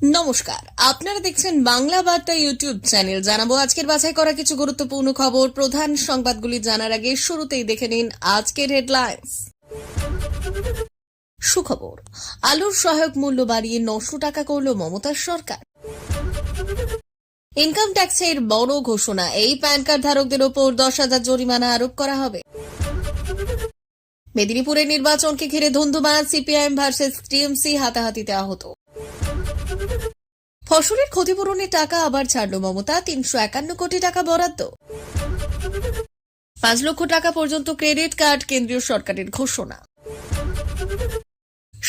নমস্কার, আপনারা দেখছেন বাংলা বার্তা ইউটিউব চ্যানেল। জানাবো আজকের বাছাই করা কিছু গুরুত্বপূর্ণ খবর। প্রধান সংবাদগুলি জানার আগে শুরুতেই দেখে নিন আজকের হেডলাইন্স। সুখবর, আলুর সহায়ক মূল্য বাড়িয়ে 900 টাকা করল মমতার সরকার। ইনকাম ট্যাক্সের বড় ঘোষণা, এই প্যান কার্ড ধারকদের ওপর 10,000 জরিমানা আরোপ করা হবে। মেদিনীপুরের নির্বাচনকে ঘিরে ধুন্ধুমার, সিপিআইএম ভার্সেস টিএমসি হাতাহাতিতে আহত। ফসলের ক্ষতিপূরণের টাকা আবার ছাড়ল মমতা, 351 কোটি টাকা বরাদ্দ। 5 লক্ষ টাকা পর্যন্ত ক্রেডিট কার্ড, কেন্দ্রীয় সরকারের ঘোষণা।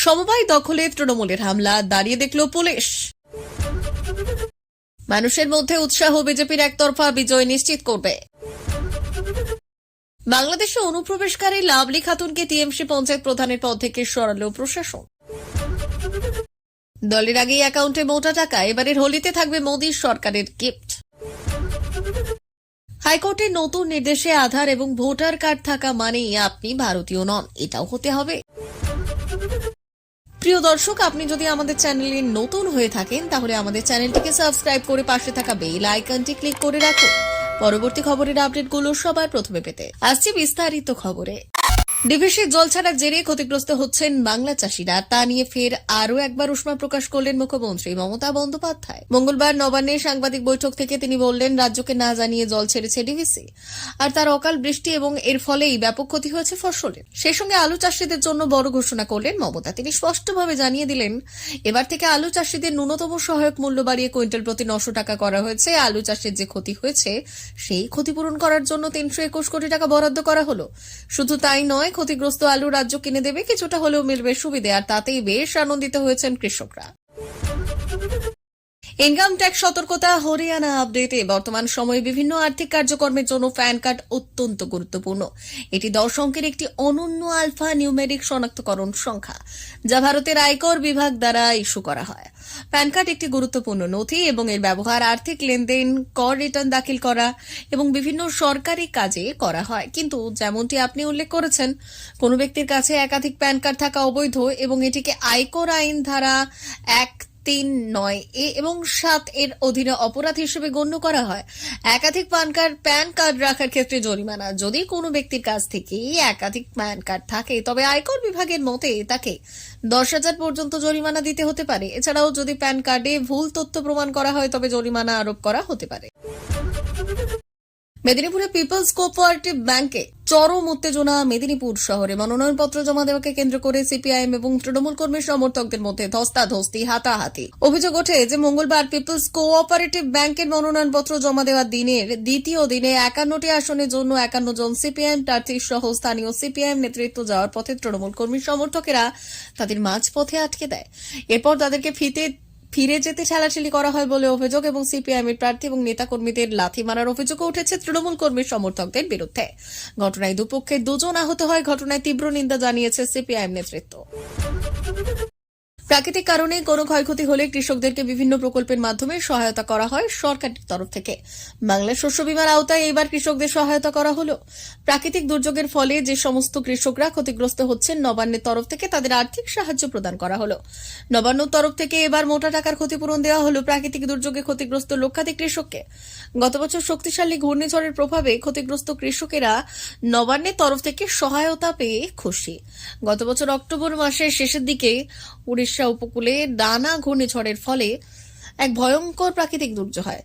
সমবায় দখলে তৃণমূলের হামলা, দাঁড়িয়ে দেখল পুলিশ। মানুষের মধ্যে উৎসাহ, বিজেপির একতরফা বিজয় নিশ্চিত করবে। বাংলাদেশে অনুপ্রবেশকারী লাভলি খাতুনকে টিএমসি পঞ্চায়েত প্রধানের পদ থেকে সরালো প্রশাসন। দলের আগেই অ্যাকাউন্টে মোটা টাকা, এবারের হোলিতে থাকবে মোদীর সরকারের গিফট। হাইকোর্টের নতুন নির্দেশে আধার এবং ভোটার কার্ড থাকা মানেই আপনি ভারতীয় নন, এটাও হতে হবে। প্রিয় দর্শক, আপনি যদি আমাদের চ্যানেলে নতুন হয়ে থাকেন তাহলে আমাদের চ্যানেলটিকে সাবস্ক্রাইব করে পাশে থাকা বেল আইকনটি ক্লিক করে রাখুন পরবর্তী খবরের আপডেটগুলো সবার প্রথমে পেতে। আসছে বিস্তারিত খবরে। ডিভিসির জল ছাড়ার জেরে ক্ষতিগ্রস্ত হচ্ছেন বাংলা চাষিরা, তা নিয়ে ফের আরও একবার উষ্মা প্রকাশ করলেন মুখ্যমন্ত্রী মমতা বন্দ্যোপাধ্যায়। মঙ্গলবার নবান্নে সাংবাদিক বৈঠক থেকে তিনি বললেন, রাজ্যকে না জানিয়ে জল ছেড়েছে ডিভিসি, আর তার অকাল বৃষ্টি এবং এর ফলেই ব্যাপক ক্ষতি হয়েছে ফসলের। সেই সঙ্গে আলু চাষিদের জন্য বড় ঘোষণা করলেন মমতা। তিনি স্পষ্টভাবে জানিয়ে দিলেন, এবার থেকে আলু চাষিদের ন্যূনতম সহায়ক মূল্য বাড়িয়ে কুইন্টাল প্রতি 900 টাকা করা হয়েছে। আলু চাষের যে ক্ষতি হয়েছে সেই ক্ষতিপূরণ করার জন্য 321 কোটি টাকা বরাদ্দ করা হলো। শুধু তাই নয়, ক্ষতিগ্রস্ত আলু রাজ্য কিনে দেবে, কিছুটা হলেও মিলবে সুবিধে, আর তাতেই বেশ আনন্দিত হয়েছেন কৃষকরা। ইনকাম ট্যাক্স সতর্কতা, হরিয়ানা আপডেটে। বর্তমান সময়ে বিভিন্ন আর্থিক কার্যক্রমের জন্য প্যান কার্ড অত্যন্ত গুরুত্বপূর্ণ। এটি 10 অঙ্কের একটি অনন্য আলফা নিউমেরিক শনাক্তকরণ সংখ্যা, যা ভারতের আয়কর বিভাগ দ্বারা ইস্যু করা হয়। প্যান কার্ড একটি গুরুত্বপূর্ণ নথি এবং এর ব্যবহার আর্থিক লেনদেন, কর রিটার্ন দাখিল করা এবং বিভিন্ন সরকারি কাজে করা হয়। কিন্তু যেমনটি আপনি উল্লেখ করেছেন, কোনো ব্যক্তির কাছে একাধিক প্যান কার্ড থাকা অবৈধ এবং এটিকে আয়কর আইন ধারা 139 এবং 7 এর অধীনে অপরাধ হিসেবে গণ্য করা হয়। একাধিক প্যান কার্ড রাখার ক্ষেত্রে জরিমানা। যদি কোনো ব্যক্তির কাছ থেকে একাধিক প্যান কার্ড থাকে তবে আয়কর বিভাগের মতে তাকে 10,000 পর্যন্ত জরিমানা দিতে হতে পারে। এছাড়াও যদি প্যান কার্ডে ভুল তথ্য প্রমাণ করা হয় তবে জরিমানা আরোপ করা হতে পারে। মেদিনীপুরে পিপলস কোঅপারেটিভ ব্যাংকে চরম উত্তেজনা। মেদিনীপুর শহরে মনোনয়নপত্র জমা দেওয়াকে কেন্দ্র করে সিপিআইএম এবং তৃণমূল কর্মী সমর্থকদের মধ্যে ধস্তাধস্তি, হাতাহাতি। অভিযোগ ওঠে যে মঙ্গলবার পিপলস কোঅপারেটিভ ব্যাংকের মনোনয়নপত্র জমা দেওয়ার দিনের দ্বিতীয় দিনে 51টি আসনের জন্য 51 জন সিপিআইএম প্রার্থী সহ স্থানীয় সিপিআইএম নেতৃত্ব যাওয়ার পথে তৃণমূল কর্মী সমর্থকেরা তাদের মাঝপথে আটকে দেয়। এরপর তাদেরকে ফিরে যেতে ঠেলাঠেলি করা হয় বলে অভিযোগ এবং সিপিআইএম এর প্রার্থী এবং নেতাকর্মীদের লাথি মারার অভিযোগও উঠেছে তৃণমূল কর্মী সমর্থকদের বিরুদ্ধে। ঘটনায় দুপক্ষের 2 জন আহত হয়। ঘটনায় তীব্র নিন্দা জানিয়েছে সিপিআইএম নেতৃত্ব। প্রাকৃতিক কারণে কোনো ক্ষয়ক্ষতি হলে কৃষকদেরকে বিভিন্ন প্রকল্পের মাধ্যমে সহায়তা করা হয় সরকারের তরফ থেকে। বাংলা শস্য বীমার আওতায় এবার কৃষকদের সহায়তা করা হলো। প্রাকৃতিক দুর্যোগের ফলে যে সমস্ত কৃষকরা ক্ষতিগ্রস্ত হচ্ছেন, নবান্নের তরফ থেকে তাদের আর্থিক সাহায্য প্রদান করা হলো। নবান্নর তরফ থেকে এবার মোটা টাকার ক্ষতিপূরণ দেওয়া হলো প্রাকৃতিক দুর্যোগে ক্ষতিগ্রস্ত লক্ষাধিক কৃষককে। গত বছর শক্তিশালী ঘূর্ণিঝড়ের প্রভাবে ক্ষতিগ্রস্ত কৃষকেরা নবান্নের তরফ থেকে সহায়তা পেয়ে খুশি। গত বছর অক্টোবর মাসের শেষের দিকে উড়িষ্যা উপকূলে ডানা ঘূর্ণিঝড়ের ফলে এক ভয়ঙ্কর প্রাকৃতিক দুর্যোগ হয়,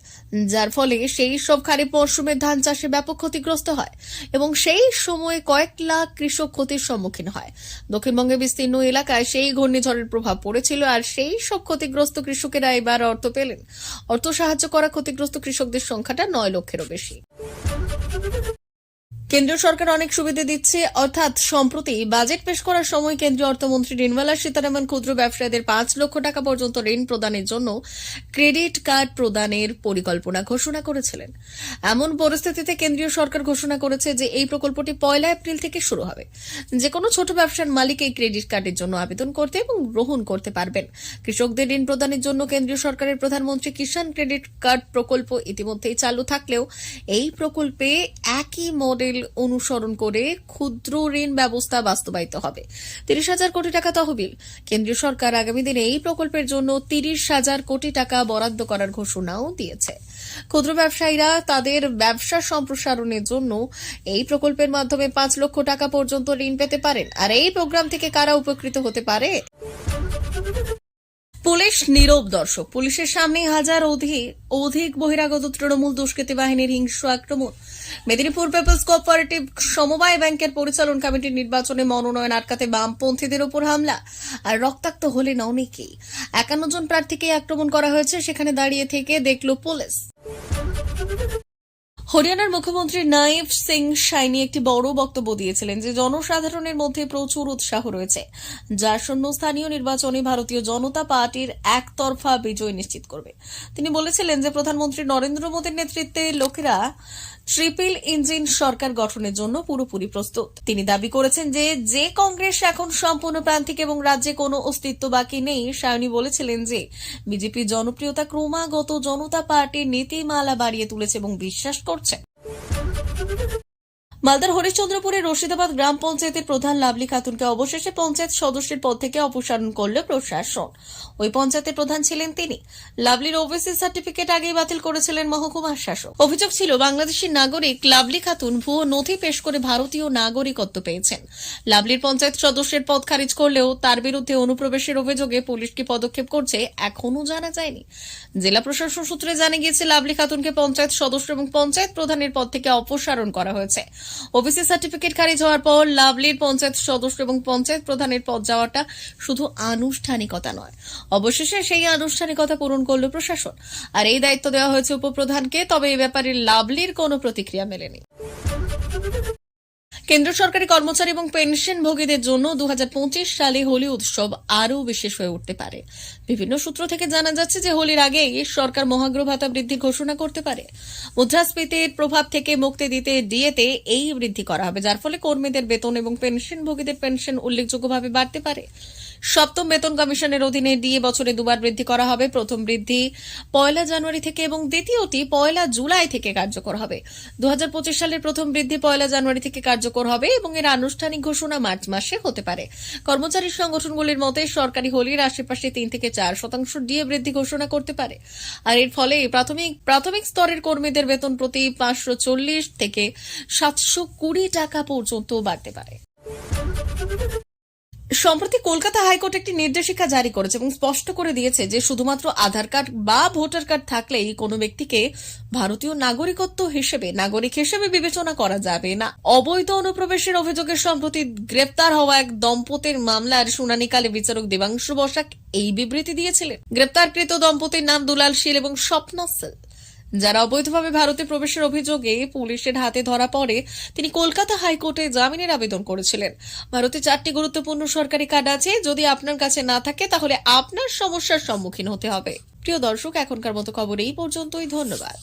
যার ফলে সেই সব খারিফ মরশুমের ধান চাষে ব্যাপক ক্ষতিগ্রস্ত হয় এবং সেই সময়ে কয়েক লাখ কৃষক ক্ষতির সম্মুখীন হয়। দক্ষিণবঙ্গের বিস্তীর্ণ এলাকায় সেই ঘূর্ণিঝড়ের প্রভাব পড়েছিল, আর সেই সব ক্ষতিগ্রস্ত কৃষকেরা এবার অর্থ পেলেন। অর্থ সাহায্য করা ক্ষতিগ্রস্ত কৃষকদের সংখ্যাটা 9 লক্ষেরও বেশি। কেন্দ্রীয় সরকার অনেক সুবিধা দিচ্ছে, অর্থাৎ সম্প্রতি বাজেট পেশ করার সময় কেন্দ্রীয় অর্থমন্ত্রী নির্মলা সীতারামন ক্ষুদ্র ব্যবসায়ীদের 5 লক্ষ টাকা পর্যন্ত ঋণ প্রদানের জন্য ক্রেডিট কার্ড প্রদানের পরিকল্পনা ঘোষণা করেছিলেন। এমন পরিস্থিতিতে কেন্দ্রীয় সরকার ঘোষণা করেছে যে এই প্রকল্পটি 1 এপ্রিল থেকে শুরু হবে। যে কোনো ছোট ব্যবসার মালিক এই ক্রেডিট কার্ডের জন্য আবেদন করতে এবং গ্রহণ করতে পারবেন। কৃষকদের ঋণ প্রদানের জন্য কেন্দ্রীয় সরকারের প্রধানমন্ত্রী কিষাণ ক্রেডিট কার্ড প্রকল্প ইতিমধ্যেই চালু থাকলেও এই প্রকল্পে একই মডেল অনুসরণ করে ক্ষুদ্র ঋণ ব্যবস্থা বাস্তবায়িত হবে। 30,000 কোটি টাকা তহবিল। কেন্দ্রীয় সরকার আগামী দিনে এই প্রকল্পের জন্য 30,000 কোটি টাকা বরাদ্দ করার ঘোষণাও দিয়েছে। ক্ষুদ্র ব্যবসায়ীরা তাদের ব্যবসা সম্প্রসারণের জন্য এই প্রকল্পের মাধ্যমে 5 লক্ষ টাকা পর্যন্ত ঋণ পেতে পারেন। আর এই প্রোগ্রাম থেকে কারা উপকৃত হতে পারে? পুলিশ নীরব দর্শক। পুলিশের সামনে হাজার অধিক বহিরাগত তৃণমূল দুষ্কৃতী বাহিনীর হিংস্র আক্রমণ। মেদিনীপুর পিপলস কোঅপারেটিভ সমবায় ব্যাংকের পরিচালন কমিটির নির্বাচনে মনোনয়ন আটকাতে বামপন্থীদের উপর হামলা। আর রক্তাক্ত হলেন অনেকেই। 51 জন প্রার্থীকে আক্রমণ করা হয়েছে, সেখানে দাঁড়িয়ে থেকে দেখল পুলিশ। হরিয়ানার মুখ্যমন্ত্রী নাইব সিং সাইনি একটি বড় বক্তব্য দিয়েছিলেন যে জনসাধারণের মধ্যে প্রচুর উৎসাহ রয়েছে, যার জন্য স্থানীয় নির্বাচনে ভারতীয় জনতা পার্টির একতরফা বিজয় নিশ্চিত করবে। তিনি বলেছিলেন যে প্রধানমন্ত্রী নরেন্দ্র মোদীর নেতৃত্বে লোকেরা ট্রিপল ইঞ্জিন সরকার গঠনের জন্য পুরোপুরি প্রস্তুত। তিনি দাবি করেছেন যে কংগ্রেস এখন সম্পূর্ণ প্রান্তিক এবং রাজ্যে কোনো অস্তিত্ব বাকি নেই। সায়নী বলেছিলেন যে বিজেপির জনপ্রিয়তা ক্রমাগত জনতা পার্টির নীতিমালা বাড়িয়ে তুলেছে এবং বিশ্বাস করছে। মালদার হরিশ্চন্দ্রপুরের রশিদাবাদ গ্রাম পঞ্চায়েতের প্রধান লাভলি খাতুনকে অবশেষে পঞ্চায়েত সদস্যের পদ থেকে অপসারণ করল প্রশাসন। ওই পঞ্চায়েতের প্রধান ছিলেন তিনি। লাভলির ওবিসি সার্টিফিকেট আগেই বাতিল করেছিলেন মহকুমা শাসক। অভিযোগ ছিল বাংলাদেশি নাগরিক লাভলি খাতুন ভুয়ো নথি পেশ করে ভারতীয় নাগরিকত্ব পেয়েছেন। লাভলির পঞ্চায়েত সদস্যের পদ খারিজ করলেও তার বিরুদ্ধে অনুপ্রবেশের অভিযোগে পুলিশ কি পদক্ষেপ করছে এখনো জানা যায়নি। জেলা প্রশাসন সূত্রে জানা গিয়েছে লাভলি খাতুনকে পঞ্চায়েত সদস্য এবং পঞ্চায়েত প্রধানের পদ থেকে অপসারণ করা হয়েছে। ওবিসি সার্টিফিকেট খারিজ হওয়ার পর লাভলির পঞ্চায়েত সদস্য এবং পঞ্চায়েত প্রধানের পদ যাওয়াটা শুধু আনুষ্ঠানিকতা নয়, অবশেষে সেই আনুষ্ঠানিকতা পূরণ করল প্রশাসন। আর এই দায়িত্ব দেওয়া হয়েছে উপপ্রধানকে। তবে এই ব্যাপারে লাভলির কোনো প্রতিক্রিয়া মেলেনি। কেন্দ্র সরকারি কর্মচারী এবং পেনশনভোগীদের জন্য 2025 সালে হোলি উৎসব আরও বিশেষ হয়ে উঠতে পারে। বিভিন্ন সূত্র থেকে জানা যাচ্ছে যে হোলির আগেই সরকার মহার্ঘ ভাতা বৃদ্ধির ঘোষণা করতে পারে। মুদ্রাস্ফীতির প্রভাব থেকে মুক্তি দিতে ডিএতে এই বৃদ্ধি করা হবে, যার ফলে কর্মীদের বেতন এবং পেনশনভোগীদের পেনশন উল্লেখযোগ্যভাবে বাড়তে পারে। সপ্তম বেতন কমিশনের অধীনে ডিএ বছরে দুবার বৃদ্ধি করা হবে। প্রথম বৃদ্ধি 1 জানুয়ারি থেকে এবং দ্বিতীয়টি 1 জুলাই থেকে কার্যকর হবে। 2025 সালের প্রথম বৃদ্ধি 1 জানুয়ারি থেকে কার্যকর হবে এবং এর আনুষ্ঠানিক ঘোষণা মার্চ মাসে হতে পারে। কর্মচারী সংগঠনগুলির মতে সরকারি হোলির আশেপাশে 3 থেকে 4% ডিএ বৃদ্ধি ঘোষণা করতে পারে। আর এর ফলে প্রাথমিক স্তরের কর্মীদের বেতন প্রতি 540 থেকে 720 টাকা পর্যন্ত বাড়তে পারে। সম্প্রতি কলকাতা হাইকোর্ট একটি নির্দেশিকা জারি করেছে এবং স্পষ্ট করে দিয়েছে যে শুধুমাত্র আধার কার্ড বা ভোটার কার্ড থাকলেই কোনো ব্যক্তিকে ভারতীয় নাগরিক হিসেবে বিবেচনা করা যাবে না। অবৈধ অনুপ্রবেশের অভিযোগে সম্প্রতি গ্রেপ্তার হওয়া এক দম্পতির মামলার শুনানিকালে বিচারক দেবাংশু বসাক এই বিবৃতি দিয়েছিলেন। গ্রেপ্তারকৃত দম্পতির নাম দুলাল শীল এবং স্বপ্না শীল, যারা অবৈধভাবে ভারতে প্রবেশের অভিযোগে পুলিশের হাতে ধরা পড়ে তিনি কলকাতা হাইকোর্টে জামিনের আবেদন করেছিলেন। ভারতে 4টি গুরুত্বপূর্ণ সরকারি কার্ড আছে, যদি আপনার কাছে না থাকে তাহলে আপনার সমস্যার সম্মুখীন হতে হবে। প্রিয় দর্শক, এখনকার মতো খবর এই পর্যন্তই। ধন্যবাদ।